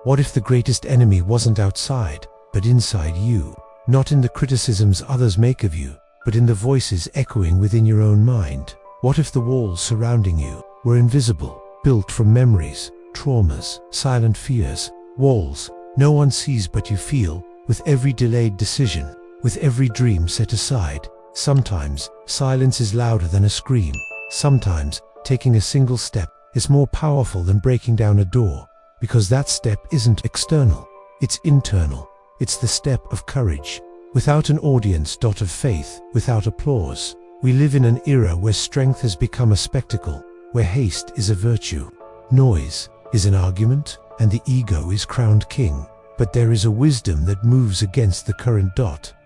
What if the greatest enemy wasn't outside, but inside you? Not in the criticisms others make of you, but in the voices echoing within your own mind. What if the walls surrounding you were invisible, built from memories, traumas, silent fears, walls no one sees but you feel, with every delayed decision, with every dream set aside? Sometimes silence is louder than a scream. Sometimes taking a single step is more powerful than breaking down a door, because that step isn't external, it's internal. It's the step of courage. Without an audience, of faith, without applause. We live in an era where strength has become a spectacle, where haste is a virtue, noise is an argument, and the ego is crowned king. But there is a wisdom that moves against the current,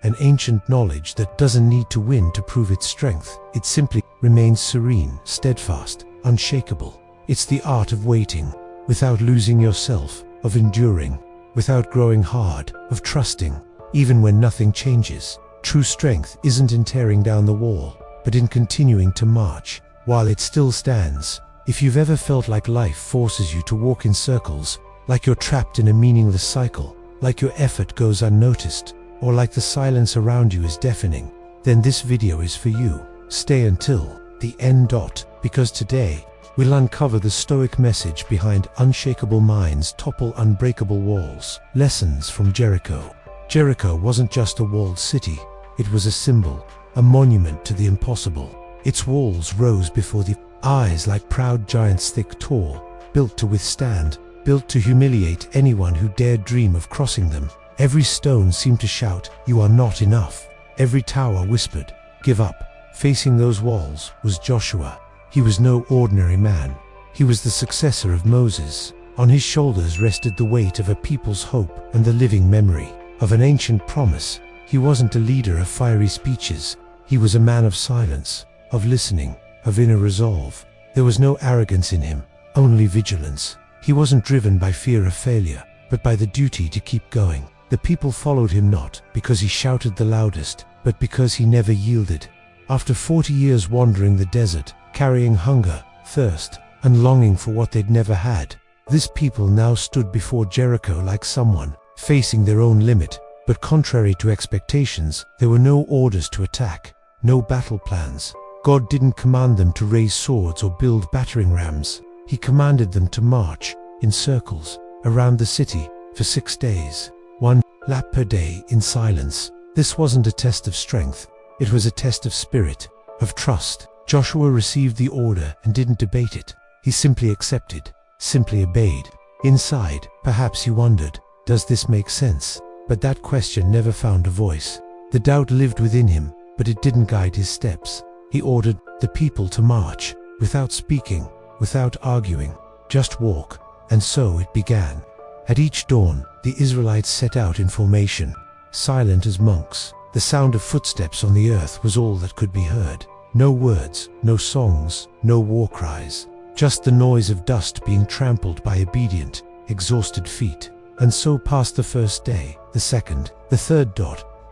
an ancient knowledge that doesn't need to win to prove its strength. It simply remains serene, steadfast, unshakable. It's the art of waiting, without losing yourself, of enduring, without growing hard, of trusting, even when nothing changes. True strength isn't in tearing down the wall, but in continuing to march, while it still stands. If you've ever felt like life forces you to walk in circles, like you're trapped in a meaningless cycle, like your effort goes unnoticed, or like the silence around you is deafening, then this video is for you. Stay until the end, because today we'll uncover the Stoic message behind unshakable minds topple unbreakable walls. Lessons from Jericho. Jericho wasn't just a walled city, it was a symbol, a monument to the impossible. Its walls rose before the eyes like proud giants, thick, tall, built to withstand, built to humiliate anyone who dared dream of crossing them. Every stone seemed to shout, "You are not enough." Every tower whispered, "Give up." Facing those walls was Joshua. He was no ordinary man. He was the successor of Moses. On his shoulders rested the weight of a people's hope and the living memory of an ancient promise. He wasn't a leader of fiery speeches. He was a man of silence, of listening, of inner resolve. There was no arrogance in him, only vigilance. He wasn't driven by fear of failure, but by the duty to keep going. The people followed him not because he shouted the loudest, but because he never yielded. After 40 years wandering the desert, carrying hunger, thirst, and longing for what they'd never had, this people now stood before Jericho like someone facing their own limit. But contrary to expectations, there were no orders to attack, no battle plans. God didn't command them to raise swords or build battering rams. He commanded them to march in circles around the city for 6 days, 1 lap per day in silence. This wasn't a test of strength, it was a test of spirit, of trust. Joshua received the order and didn't debate it. He simply accepted, simply obeyed. Inside, perhaps he wondered, does this make sense? But that question never found a voice. The doubt lived within him, but it didn't guide his steps. He ordered the people to march, without speaking, without arguing, just walk. And so it began. At each dawn, the Israelites set out in formation, silent as monks. The sound of footsteps on the earth was all that could be heard. No words, no songs, no war cries, just the noise of dust being trampled by obedient, exhausted feet. And so passed the first day, the second, the third.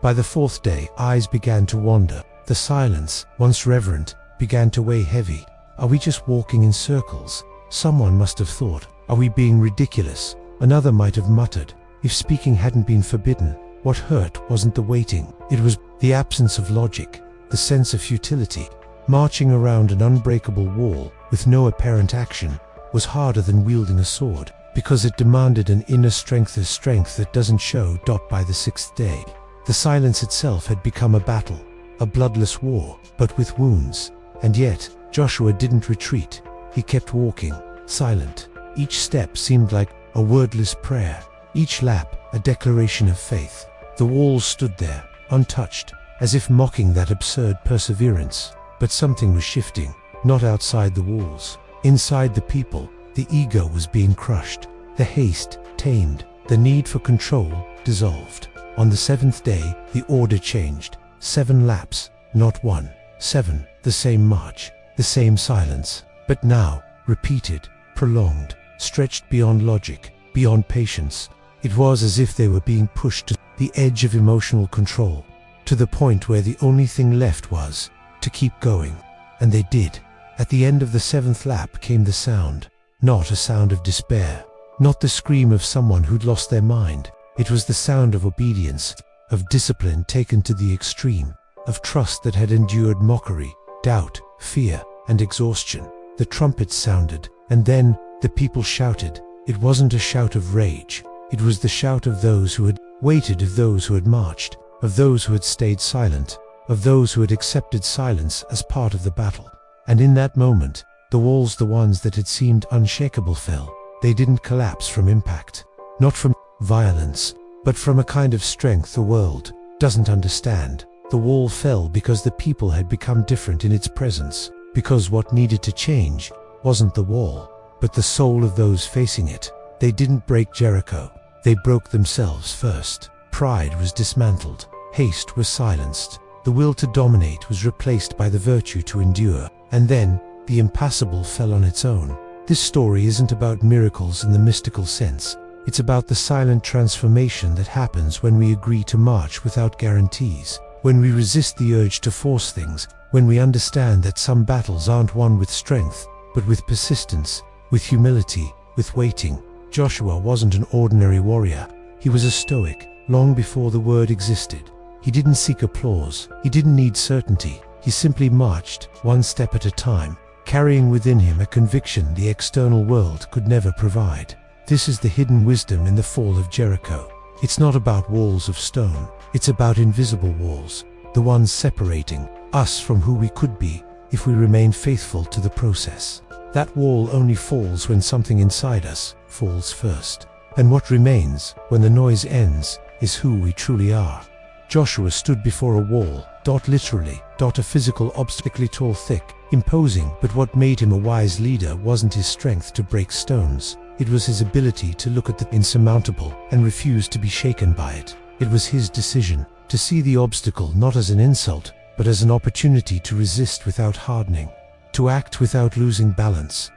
By the fourth day, eyes began to wander. The silence, once reverent, began to weigh heavy. Are we just walking in circles? Someone must have thought. Are we being ridiculous? Another might have muttered. If speaking hadn't been forbidden, what hurt wasn't the waiting, it was the absence of logic, the sense of futility. Marching around an unbreakable wall with no apparent action was harder than wielding a sword, because it demanded an inner strength, a strength that doesn't show. By the 6th day, the silence itself had become a battle, a bloodless war, but with wounds. And yet, Joshua didn't retreat. He kept walking, silent. Each step seemed like a wordless prayer, each lap a declaration of faith. The walls stood there, untouched, as if mocking that absurd perseverance. But something was shifting, not outside the walls. Inside the people, the ego was being crushed, the haste tamed, the need for control dissolved. On the 7th day, the order changed. 7 laps, not 1. 7, the same march, the same silence, but now, repeated, prolonged, stretched beyond logic, beyond patience. It was as if they were being pushed to the edge of emotional control, to the point where the only thing left was to keep going. And they did. At the end of the 7th lap came the sound, not a sound of despair, not the scream of someone who'd lost their mind. It was the sound of obedience, of discipline taken to the extreme, of trust that had endured mockery, doubt, fear, and exhaustion. The trumpets sounded, and then the people shouted. It wasn't a shout of rage. It was the shout of those who had waited, of those who had marched, of those who had stayed silent, of those who had accepted silence as part of the battle. And in that moment, the walls, the ones that had seemed unshakable, fell. They didn't collapse from impact, not from violence, but from a kind of strength the world doesn't understand. The wall fell because the people had become different in its presence, because what needed to change wasn't the wall, but the soul of those facing it. They didn't break Jericho, they broke themselves first. Pride was dismantled, haste was silenced, the will to dominate was replaced by the virtue to endure, and then the impassable fell on its own. This story isn't about miracles in the mystical sense. It's about the silent transformation that happens when we agree to march without guarantees, when we resist the urge to force things, when we understand that some battles aren't won with strength, but with persistence, with humility, with waiting. Joshua wasn't an ordinary warrior. He was a Stoic, long before the word existed. He didn't seek applause. He didn't need certainty. He simply marched, one step at a time, carrying within him a conviction the external world could never provide. This is the hidden wisdom in the fall of Jericho. It's not about walls of stone. It's about invisible walls, the ones separating us from who we could be if we remain faithful to the process. That wall only falls when something inside us falls first. And what remains, when the noise ends, is who we truly are. Joshua stood before a wall, literally, a physical obstacle, tall, thick, imposing, but what made him a wise leader wasn't his strength to break stones. It was his ability to look at the insurmountable and refuse to be shaken by it. It was his decision to see the obstacle not as an insult, but as an opportunity to resist without hardening, to act without losing balance.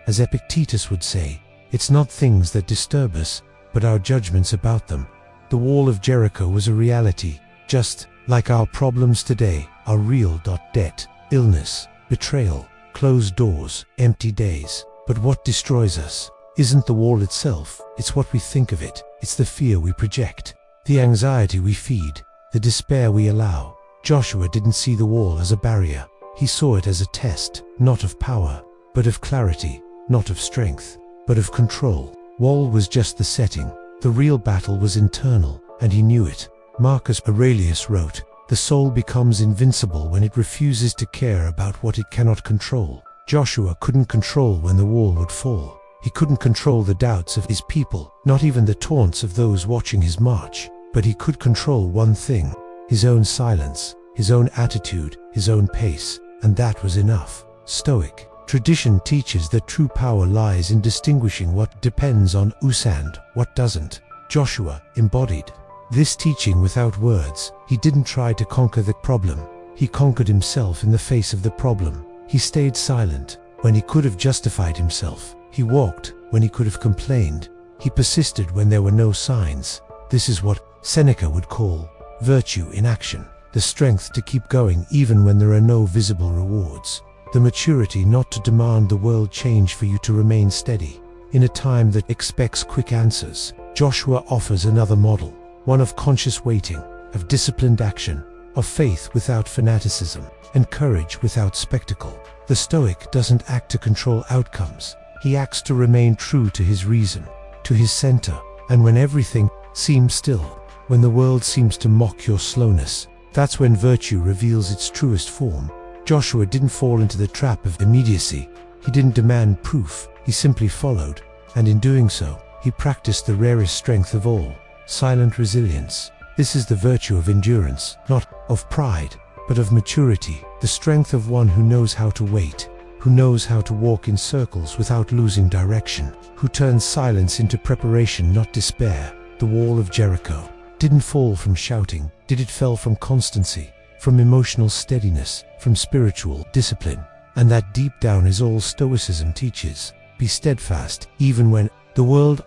As Epictetus would say, it's not things that disturb us, but our judgments about them. The wall of Jericho was a reality, just like our problems today are real. Debt, illness, betrayal, closed doors, empty days. But what destroys us isn't the wall itself, it's what we think of it. It's the fear we project, the anxiety we feed, the despair we allow. Joshua didn't see the wall as a barrier. He saw it as a test, not of power, but of clarity, not of strength, but of control. Wall was just the setting. The real battle was internal, and he knew it. Marcus Aurelius wrote, "The soul becomes invincible when it refuses to care about what it cannot control." Joshua couldn't control when the wall would fall. He couldn't control the doubts of his people, not even the taunts of those watching his march. But he could control one thing: his own silence, his own attitude, his own pace, and that was enough. Stoic tradition teaches that true power lies in distinguishing what depends on us and what doesn't. Joshua embodied this teaching without words. He didn't try to conquer the problem. He conquered himself in the face of the problem. He stayed silent when he could have justified himself. He walked when he could have complained. He persisted when there were no signs. This is what Seneca would call virtue in action, the strength to keep going even when there are no visible rewards, the maturity not to demand the world change for you to remain steady. In a time that expects quick answers, Joshua offers another model, one of conscious waiting, of disciplined action, of faith without fanaticism, and courage without spectacle. The Stoic doesn't act to control outcomes. He acts to remain true to his reason, to his center, and when everything seems still, when the world seems to mock your slowness, that's when virtue reveals its truest form. Joshua didn't fall into the trap of immediacy. He didn't demand proof. He simply followed, and in doing so, he practiced the rarest strength of all, silent resilience. This is the virtue of endurance, not of pride, but of maturity, the strength of one who knows how to wait, who knows how to walk in circles without losing direction, who turns silence into preparation, not despair. The wall of Jericho didn't fall from shouting. It fell from constancy, from emotional steadiness, from spiritual discipline. And that deep down is all Stoicism teaches. Be steadfast, even when the world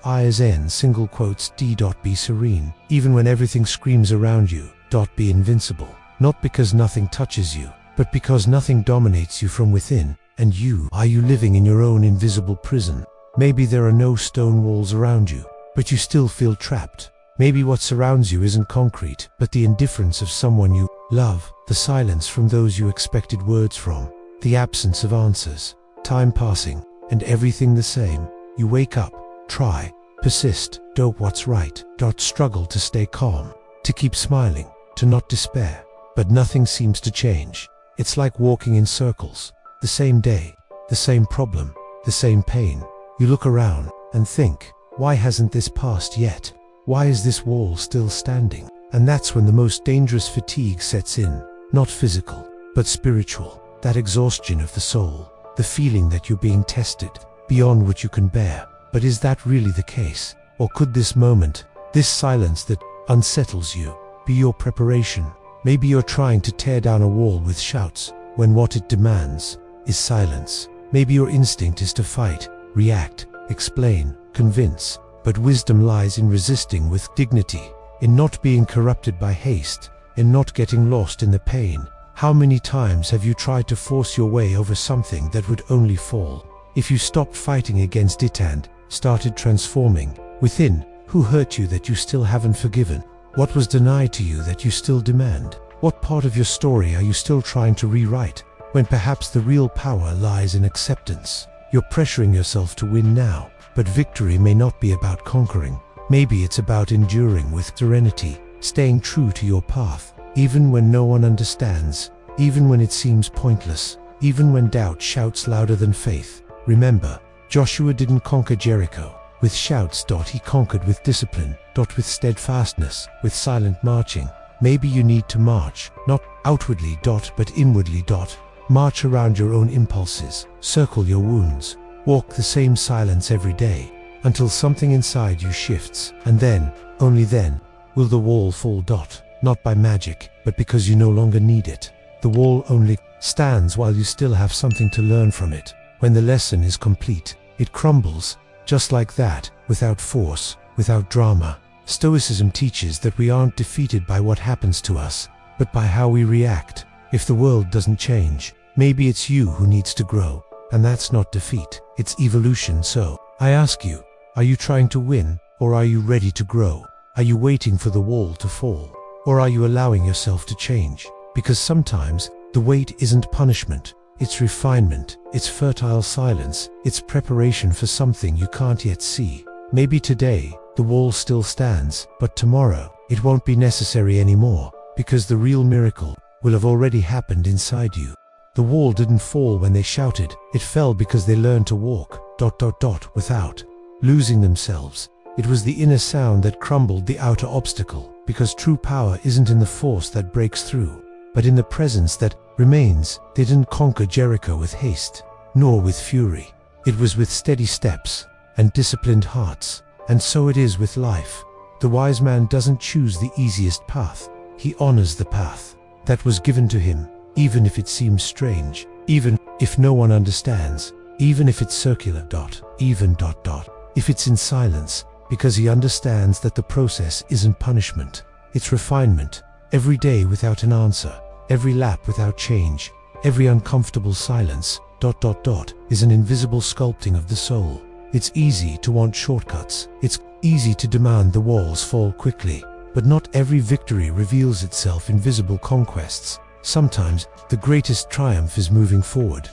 be serene, even when everything screams around you. Be invincible, not because nothing touches you, but because nothing dominates you from within, and you living in your own invisible prison. Maybe there are no stone walls around you, but you still feel trapped. Maybe what surrounds you isn't concrete, but the indifference of someone you love, the silence from those you expected words from, the absence of answers, time passing, and everything the same. You wake up, try, persist, do what's right, struggle to stay calm, to keep smiling, to not despair, but nothing seems to change. It's like walking in circles, the same day, the same problem, the same pain. You look around and think, why hasn't this passed yet? Why is this wall still standing? And that's when the most dangerous fatigue sets in, not physical, but spiritual, that exhaustion of the soul, the feeling that you're being tested beyond what you can bear. But is that really the case? Or could this moment, this silence that unsettles you, be your preparation? Maybe you're trying to tear down a wall with shouts, when what it demands is silence. Maybe your instinct is to fight, react, explain, convince, but wisdom lies in resisting with dignity, in not being corrupted by haste, in not getting lost in the pain. How many times have you tried to force your way over something that would only fall? If you stopped fighting against it and started transforming within, who hurt you that you still haven't forgiven? What was denied to you that you still demand? What part of your story are you still trying to rewrite, when perhaps the real power lies in acceptance? You're pressuring yourself to win now, but victory may not be about conquering. Maybe it's about enduring with serenity, staying true to your path, even when no one understands, even when it seems pointless, even when doubt shouts louder than faith. Remember, Joshua didn't conquer Jericho with shouts. He conquered with discipline, with steadfastness, with silent marching. Maybe you need to march, not outwardly, but inwardly. March around your own impulses, circle your wounds, walk the same silence every day, until something inside you shifts, and then, only then, will the wall fall. Not by magic, but because you no longer need it. The wall only stands while you still have something to learn from it. When the lesson is complete, it crumbles, just like that, without force, without drama. Stoicism teaches that we aren't defeated by what happens to us, but by how we react. If the world doesn't change, maybe it's you who needs to grow, and that's not defeat, it's evolution. So, I ask you, are you trying to win, or are you ready to grow? Are you waiting for the wall to fall, or are you allowing yourself to change? Because sometimes, the wait isn't punishment, it's refinement, it's fertile silence, it's preparation for something you can't yet see. Maybe today, the wall still stands, but tomorrow, it won't be necessary anymore, because the real miracle will have already happened inside you. The wall didn't fall when they shouted, it fell because they learned to walk, without losing themselves. It was the inner sound that crumbled the outer obstacle, because true power isn't in the force that breaks through, but in the presence that remains. They didn't conquer Jericho with haste, nor with fury. It was with steady steps and disciplined hearts. And so it is with life. The wise man doesn't choose the easiest path. He honors the path that was given to him, even if it seems strange, even if no one understands, even if it's circular, even if it's in silence, because he understands that the process isn't punishment, it's refinement. Every day without an answer, every lap without change, every uncomfortable silence, is an invisible sculpting of the soul. It's easy to want shortcuts. It's easy to demand the walls fall quickly. But not every victory reveals itself in visible conquests. Sometimes, the greatest triumph is moving forward,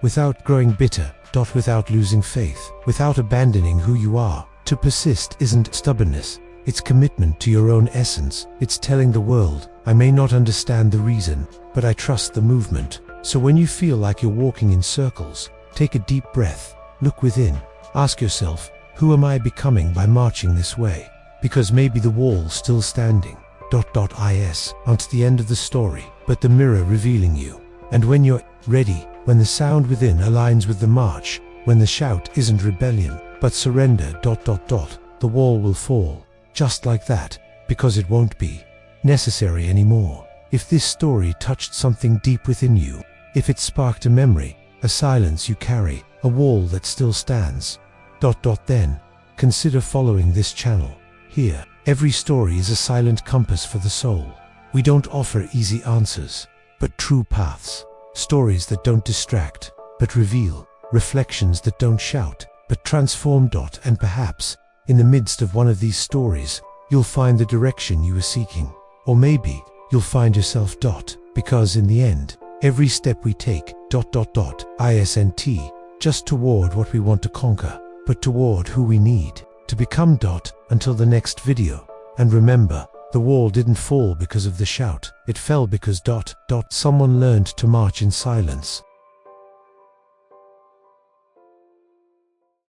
without growing bitter, without losing faith, without abandoning who you are. To persist isn't stubbornness. It's commitment to your own essence. It's telling the world, I may not understand the reason, but I trust the movement. So when you feel like you're walking in circles, take a deep breath. Look within. Ask yourself, who am I becoming by marching this way? Because maybe the wall's still standing, aren't the end of the story, but the mirror revealing you. And when you're ready, when the sound within aligns with the march, when the shout isn't rebellion, but surrender, the wall will fall. Just like that, because it won't be necessary anymore. If this story touched something deep within you, if it sparked a memory, a silence you carry, a wall that still stands, then consider following this channel. Here, every story is a silent compass for the soul. We don't offer easy answers, but true paths. Stories that don't distract, but reveal. Reflections that don't shout, but transform. And perhaps, in the midst of one of these stories, you'll find the direction you were seeking. Or maybe, you'll find yourself. Because in the end, every step we take, isn't just toward what we want to conquer, but toward who we need to become. Until the next video. And remember, the wall didn't fall because of the shout. It fell because someone learned to march in silence.